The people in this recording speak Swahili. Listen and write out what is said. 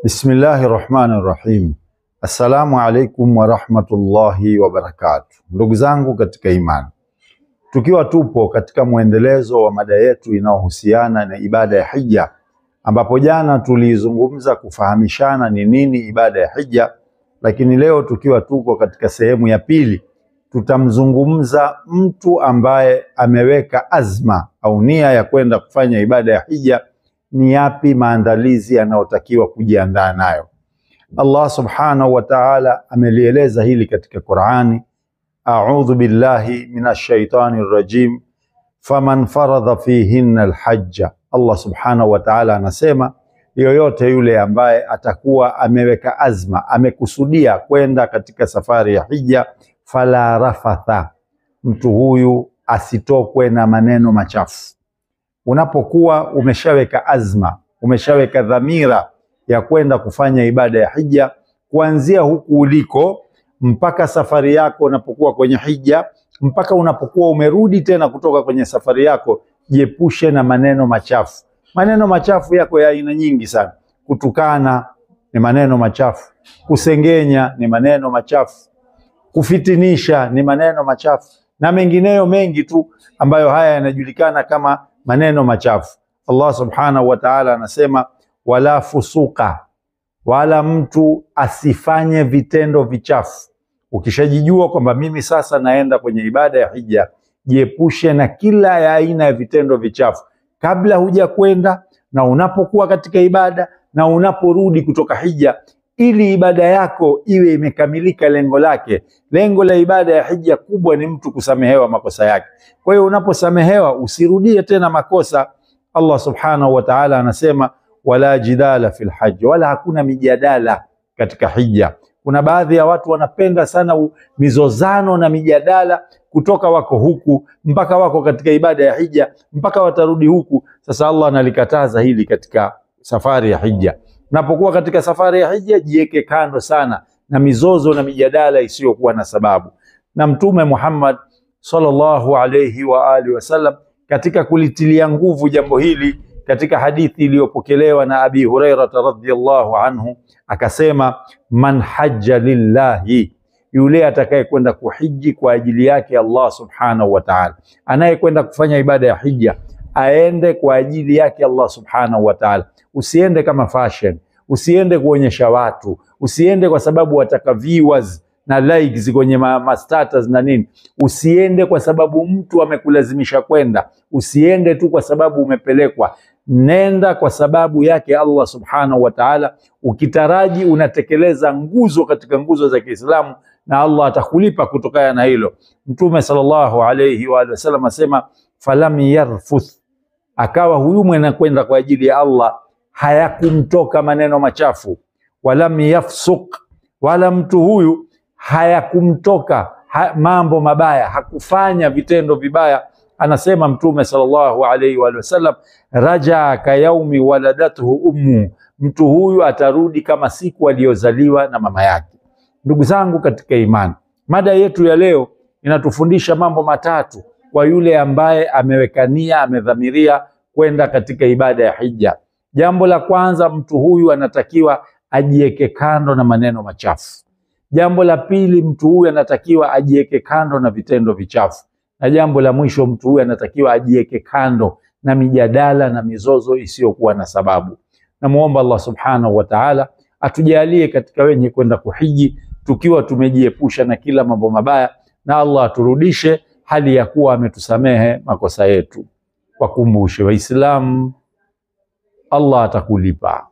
Bismillahirrahmanirrahim. Assalamu alaikum warahmatullahi wabarakatuh. Ndugu zangu katika imani, tukiwa tupo katika mwendelezo wa mada yetu inayohusiana na ibada ya hija, ambapo jana tulizungumza kufahamishana ni nini ibada ya hija, lakini leo tukiwa tuko katika sehemu ya pili, tutamzungumza mtu ambaye ameweka azma au nia ya kwenda kufanya ibada ya hija. Ni yapi maandalizi yanayotakiwa kujiandaa nayo? Allah subhanahu wa ta'ala amelieleza hili katika Qur'ani. A'udhu billahi minash shaitani rrajim. Faman faradha fihinna alhajja. Allah subhanahu wa ta'ala anasema yoyote yule ambaye atakuwa ameweka azma, amekusudia kwenda katika safari ya hija, fala rafatha, mtu huyu asitokwe na maneno machafu. Unapokuwa umeshaweka azma, umeshaweka dhamira ya kwenda kufanya ibada ya hija, kuanzia huku uliko mpaka safari yako unapokuwa kwenye hija, mpaka unapokuwa umerudi tena kutoka kwenye safari yako, jiepushe na maneno machafu. Maneno machafu yako ya aina nyingi sana. Kutukana ni maneno machafu, kusengenya ni maneno machafu, kufitinisha ni maneno machafu, na mengineyo mengi tu ambayo haya yanajulikana kama maneno machafu. Allah subhanahu wa ta'ala anasema wala fusuka, wala mtu asifanye vitendo vichafu. Ukishajijua kwamba mimi sasa naenda kwenye ibada ya hija, jiepushe na kila ya aina ya vitendo vichafu, kabla huja kwenda na unapokuwa katika ibada na unaporudi kutoka hija, ili ibada yako iwe imekamilika lengo lake. Lengo la ibada ya hija kubwa ni mtu kusamehewa makosa yake. Kwa hiyo unaposamehewa usirudie tena makosa. Allah subhanahu wa ta'ala anasema wala jidala fil hajj, wala hakuna mijadala katika hija. Kuna baadhi ya watu wanapenda sana mizozano na mijadala, kutoka wako huku mpaka wako katika ibada ya hija, mpaka watarudi huku. Sasa Allah analikataza hili katika safari ya hija. Unapokuwa katika safari ya hija, jiweke kando sana na mizozo na mijadala isiyokuwa na sababu. Na Mtume Muhammad sallallahu alayhi wa alihi wasallam katika kulitilia nguvu jambo hili, katika hadithi iliyopokelewa na Abi Hurairah radhiyallahu anhu, akasema man hajja lillahi, yule atakayekwenda kuhiji kwa ajili yake Allah subhanahu wa ta'ala. Anayekwenda kufanya ibada ya hija aende kwa ajili yake Allah subhanahu wa ta'ala. Usiende kama fashion, usiende kuonyesha watu, usiende kwa sababu wataka viewers na likes kwenye status na nini. Usiende kwa sababu mtu amekulazimisha kwenda, usiende tu kwa sababu umepelekwa. Nenda kwa sababu yake Allah subhanahu wa ta'ala, ukitaraji unatekeleza nguzo katika nguzo za Kiislamu, na Allah atakulipa kutokana na hilo. Mtume sallallahu alayhi wa sallam asema falam yarfuth, akawa huyu mwenye kwenda kwa ajili ya Allah hayakumtoka maneno machafu. Walam yafsuk, wala mtu huyu hayakumtoka mambo mabaya, hakufanya vitendo vibaya. Anasema Mtume sallallahu alayhi wa sallam raja ka yaumi waladathu ummu, mtu huyu atarudi kama siku aliyozaliwa na mama yake. Ndugu zangu katika imani, mada yetu ya leo inatufundisha mambo matatu kwa yule ambaye ameweka nia, amedhamiria kwenda katika ibada ya hija. Jambo la kwanza, mtu huyu anatakiwa ajieke kando na maneno machafu. Jambo la pili, mtu huyu anatakiwa ajieke kando na vitendo vichafu. Na jambo la mwisho, mtu huyu anatakiwa ajieke kando na mijadala na mizozo isiyokuwa na sababu. Namuomba Allah subhanahu wa ta'ala atujalie katika wenye kwenda kuhiji tukiwa tumejiepusha na kila mambo mabaya, na Allah aturudishe hali ya kuwa ametusamehe makosa yetu. Wakumbushe Waislamu, Allah atakulipa.